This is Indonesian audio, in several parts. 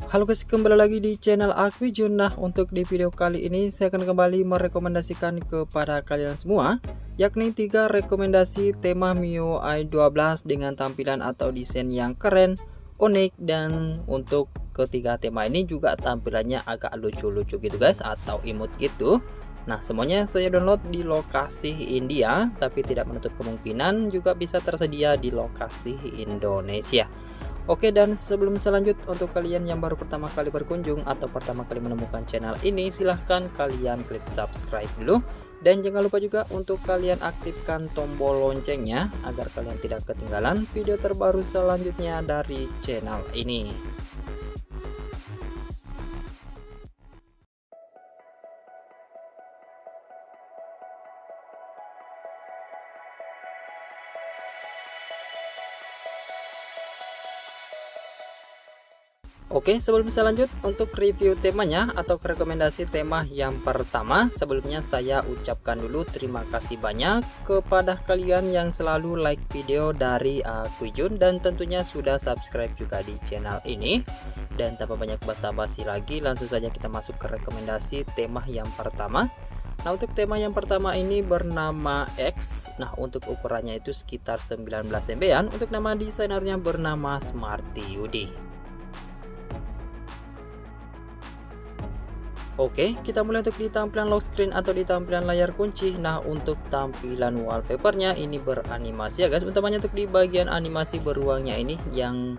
Halo guys, kembali lagi di channel Aquijun. Nah, untuk di video kali ini saya akan kembali merekomendasikan kepada kalian semua, yakni 3 rekomendasi tema MIUI 12 dengan tampilan atau desain yang keren, unik, dan untuk ketiga tema ini juga tampilannya agak lucu-lucu gitu guys, atau imut gitu. Nah, semuanya saya download di lokasi India, tapi tidak menutup kemungkinan juga bisa tersedia di lokasi Indonesia. Oke, dan sebelum selanjut, untuk kalian yang baru pertama kali berkunjung atau pertama kali menemukan channel ini, silahkan kalian klik subscribe dulu. Dan jangan lupa juga untuk kalian aktifkan tombol loncengnya agar kalian tidak ketinggalan video terbaru selanjutnya dari channel ini. Oke, sebelum saya lanjut untuk review temanya atau rekomendasi tema yang pertama, sebelumnya saya ucapkan dulu terima kasih banyak kepada kalian yang selalu like video dari Aquijun dan tentunya sudah subscribe juga di channel ini. Dan tanpa banyak basa-basi lagi, langsung saja kita masuk ke rekomendasi tema yang pertama. Nah, untuk tema yang pertama ini bernama X. Nah, untuk ukurannya itu sekitar 19 MB-an. Untuk nama desainernya bernama Smarty Yudi. Oke, kita mulai untuk di tampilan lock screen atau di tampilan layar kunci. Nah, untuk tampilan wallpapernya ini beranimasi ya guys. Utamanya untuk di bagian animasi beruangnya ini yang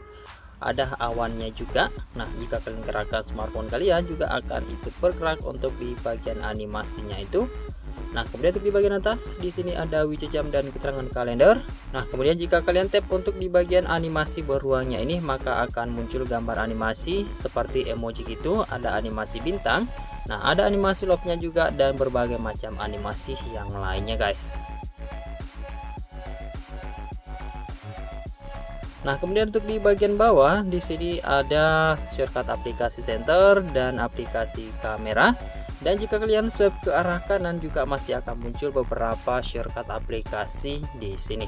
ada awannya juga. Nah, jika kalian gerakkan smartphone kalian juga akan ikut bergerak untuk di bagian animasinya itu. Nah, kemudian untuk di bagian atas di sini ada widget jam dan keterangan kalender. Nah, kemudian jika kalian tap untuk di bagian animasi beruangnya ini, maka akan muncul gambar animasi seperti emoji gitu, ada animasi bintang. Nah, ada animasi love-nya juga dan berbagai macam animasi yang lainnya, guys. Nah, kemudian untuk di bagian bawah di sini ada shortcut aplikasi center dan aplikasi kamera. Dan jika kalian swipe ke arah kanan juga masih akan muncul beberapa shortcut aplikasi di sini.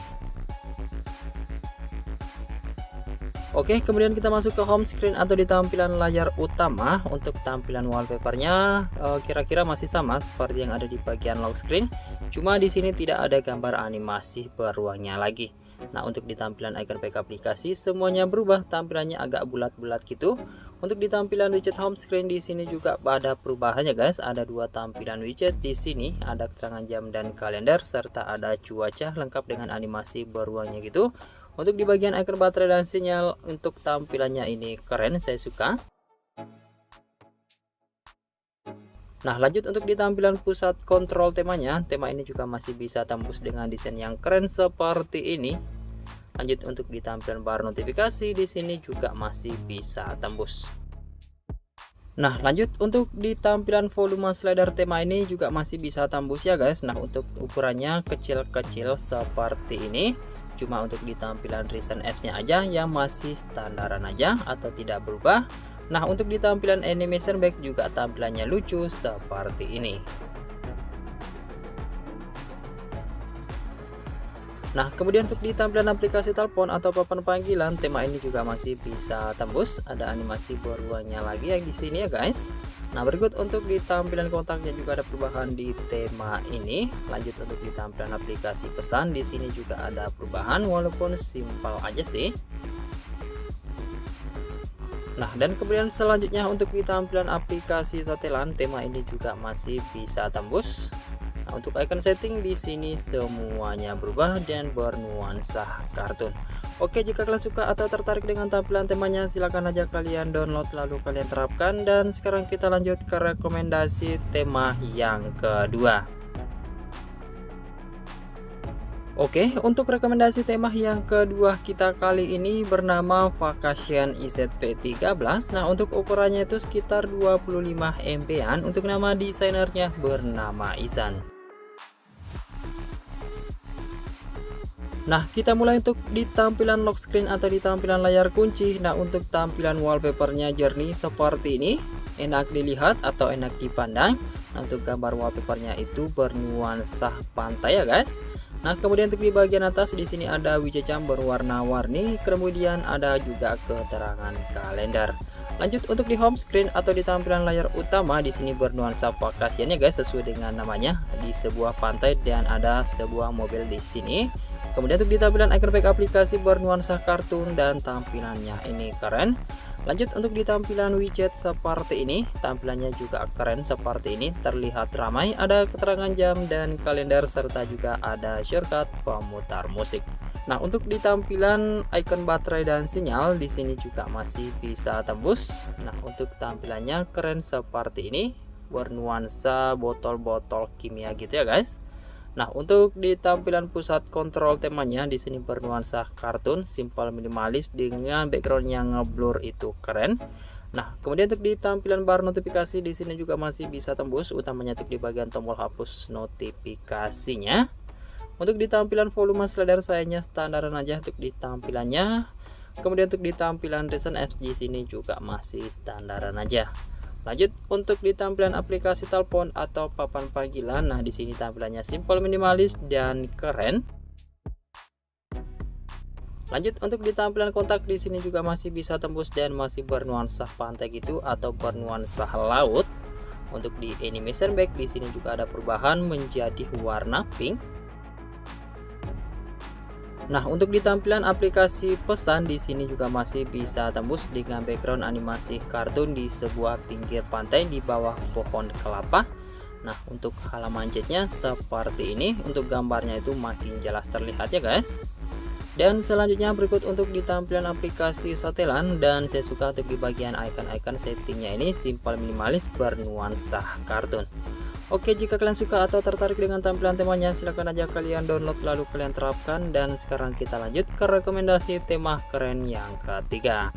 Oke, kemudian kita masuk ke home screen atau di tampilan layar utama. Untuk tampilan wallpapernya kira-kira masih sama seperti yang ada di bagian lock screen. Cuma di sini tidak ada gambar animasi beruangnya lagi. Nah, untuk di tampilan icon back aplikasi semuanya berubah, tampilannya agak bulat-bulat gitu. Untuk di tampilan widget home screen di sini juga ada perubahannya guys. Ada 2 tampilan widget di sini, ada keterangan jam dan kalender serta ada cuaca lengkap dengan animasi beruangnya gitu. Untuk di bagian icon baterai dan sinyal untuk tampilannya ini keren, saya suka. Nah, lanjut untuk di tampilan pusat kontrol temanya. Tema ini juga masih bisa tembus dengan desain yang keren seperti ini. Lanjut untuk di tampilan bar notifikasi di sini juga masih bisa tembus. Nah, lanjut untuk di tampilan volume slider tema ini juga masih bisa tembus ya guys. Nah, untuk ukurannya kecil-kecil seperti ini. Cuma untuk di tampilan recent apps-nya aja yang masih standaran aja atau tidak berubah. Nah, untuk di tampilan animation back juga tampilannya lucu seperti ini. Nah, kemudian untuk di tampilan aplikasi telepon atau papan panggilan, tema ini juga masih bisa tembus. Ada animasi beruangnya lagi yang di sini ya guys. Nah, berikut untuk di tampilan kontaknya juga ada perubahan di tema ini. Lanjut untuk di tampilan aplikasi pesan, di sini juga ada perubahan walaupun simpel aja sih. Nah, dan kemudian selanjutnya untuk di tampilan aplikasi setelan, tema ini juga masih bisa tembus. Nah, untuk icon setting di sini semuanya berubah dan bernuansa kartun. Oke, jika kalian suka atau tertarik dengan tampilan temanya, silahkan aja kalian download lalu kalian terapkan. Dan sekarang kita lanjut ke rekomendasi tema yang kedua. Oke, untuk rekomendasi tema yang kedua kita kali ini bernama Vacation IZP13. Nah, untuk ukurannya itu sekitar 25 MB-an. Untuk nama desainernya bernama Isan. Nah, kita mulai untuk di tampilan lock screen atau di tampilan layar kunci. Nah, untuk tampilan wallpapernya jernih seperti ini, enak dilihat atau enak dipandang. Nah, untuk gambar wallpapernya itu bernuansa pantai ya guys. Nah, kemudian untuk di bagian atas di sini ada widget jam berwarna-warni, kemudian ada juga keterangan kalender. Lanjut untuk di home screen atau di tampilan layar utama, di sini bernuansa Vacation ya guys, sesuai dengan namanya, di sebuah pantai dan ada sebuah mobil di sini. Kemudian untuk di tampilan icon back aplikasi bernuansa kartun dan tampilannya ini keren. Lanjut untuk di tampilan widget seperti ini, tampilannya juga keren seperti ini, terlihat ramai, ada keterangan jam dan kalender serta juga ada shortcut pemutar musik. Nah, untuk di tampilan icon baterai dan sinyal di sini juga masih bisa tembus. Nah, untuk tampilannya keren seperti ini, bernuansa botol-botol kimia gitu ya guys. Nah, untuk di tampilan pusat kontrol temanya di sini bernuansa kartun, simple minimalis dengan background yang ngeblur itu keren. Nah, kemudian untuk di tampilan bar notifikasi di sini juga masih bisa tembus, utamanya untuk di bagian tombol hapus notifikasinya. Untuk di tampilan volume slider sayangnya standaran aja untuk di tampilannya. Kemudian untuk di tampilan recent apps di sini juga masih standaran aja. Lanjut untuk di tampilan aplikasi telepon atau papan panggilan. Nah, di sini tampilannya simple minimalis dan keren. Lanjut untuk di tampilan kontak di sini juga masih bisa tembus dan masih bernuansa pantai gitu atau bernuansa laut. Untuk di animation back di sini juga ada perubahan menjadi warna pink. Nah, untuk di tampilan aplikasi pesan di sini juga masih bisa tembus dengan background animasi kartun di sebuah pinggir pantai di bawah pohon kelapa. Nah, untuk halaman chatnya seperti ini, untuk gambarnya itu makin jelas terlihat ya guys. Dan selanjutnya berikut untuk di tampilan aplikasi setelan, dan saya suka untuk di bagian icon-icon settingnya ini simple minimalis bernuansa kartun. Oke, jika kalian suka atau tertarik dengan tampilan temanya, silahkan aja kalian download lalu kalian terapkan. Dan sekarang kita lanjut ke rekomendasi tema keren yang ketiga.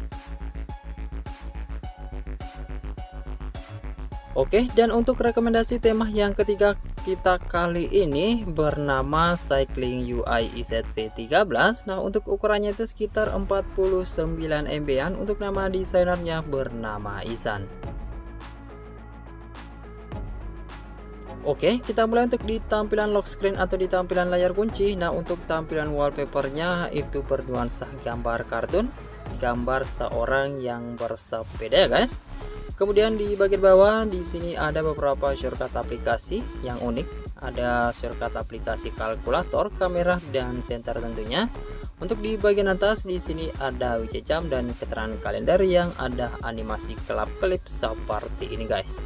Oke, dan untuk rekomendasi tema yang ketiga kita kali ini bernama Cycling UI IZV13. Nah, untuk ukurannya itu sekitar 49 MB-an. Untuk nama desainernya bernama Isan. Oke, kita mulai untuk di tampilan lock screen atau di tampilan layar kunci. Nah, untuk tampilan wallpapernya itu bernuansa gambar kartun, gambar seorang yang bersepeda ya guys. Kemudian di bagian bawah di sini ada beberapa shortcut aplikasi yang unik. Ada shortcut aplikasi kalkulator, kamera, dan senter tentunya. Untuk di bagian atas di sini ada widget jam dan keterangan kalender yang ada animasi kelap-kelip seperti ini guys.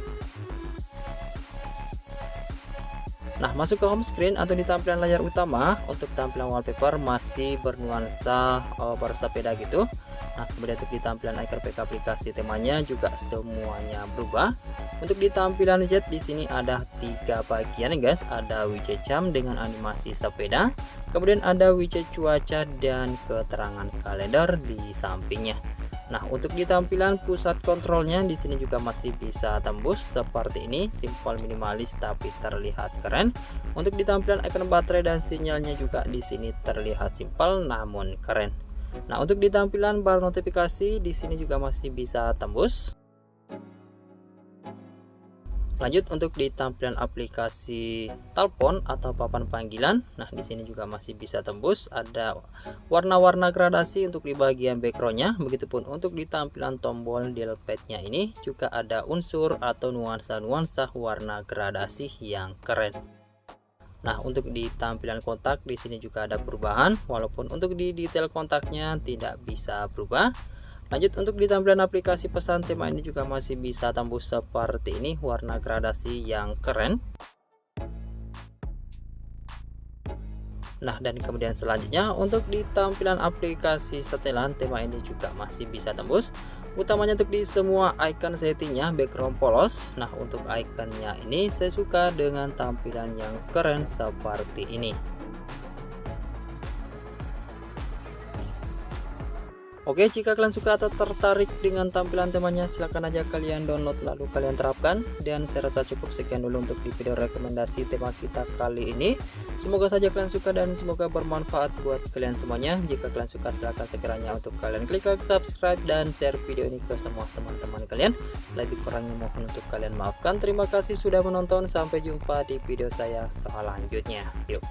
Nah, masuk ke home screen atau di tampilan layar utama, untuk tampilan wallpaper masih bernuansa bersepeda gitu. Nah, kemudian untuk di tampilan icon back aplikasi temanya juga semuanya berubah. Untuk di tampilan widget di sini ada 3 bagian guys, ada widget jam dengan animasi sepeda, kemudian ada widget cuaca dan keterangan kalender di sampingnya. Nah, untuk di tampilan pusat kontrolnya di sini juga masih bisa tembus seperti ini, simple minimalis tapi terlihat keren. Untuk di tampilan icon baterai dan sinyalnya juga di sini terlihat simpel namun keren. Nah, untuk di tampilan bar notifikasi di sini juga masih bisa tembus. Lanjut untuk di tampilan aplikasi telepon atau papan panggilan. Nah, di sini juga masih bisa tembus, ada warna-warna gradasi untuk di bagian backgroundnya. Begitupun untuk di tampilan tombol dial pad-nya ini juga ada unsur atau nuansa-nuansa warna gradasi yang keren. Nah, untuk di tampilan kontak di sini juga ada perubahan, walaupun untuk di detail kontaknya tidak bisa berubah. Lanjut untuk di tampilan aplikasi pesan tema ini juga masih bisa tembus seperti ini, warna gradasi yang keren. Nah, dan kemudian selanjutnya untuk di tampilan aplikasi setelan tema ini juga masih bisa tembus, utamanya untuk di semua icon settingnya background polos. Nah, untuk iconnya ini saya suka dengan tampilan yang keren seperti ini. Oke, jika kalian suka atau tertarik dengan tampilan temanya, silahkan aja kalian download lalu kalian terapkan. Dan saya rasa cukup sekian dulu untuk di video rekomendasi tema kita kali ini. Semoga saja kalian suka dan semoga bermanfaat buat kalian semuanya. Jika kalian suka, silahkan segera untuk kalian klik like, subscribe, dan share video ini ke semua teman-teman kalian. Lebih kurangnya mohon untuk kalian maafkan. Terima kasih sudah menonton, sampai jumpa di video saya selanjutnya. Yuk.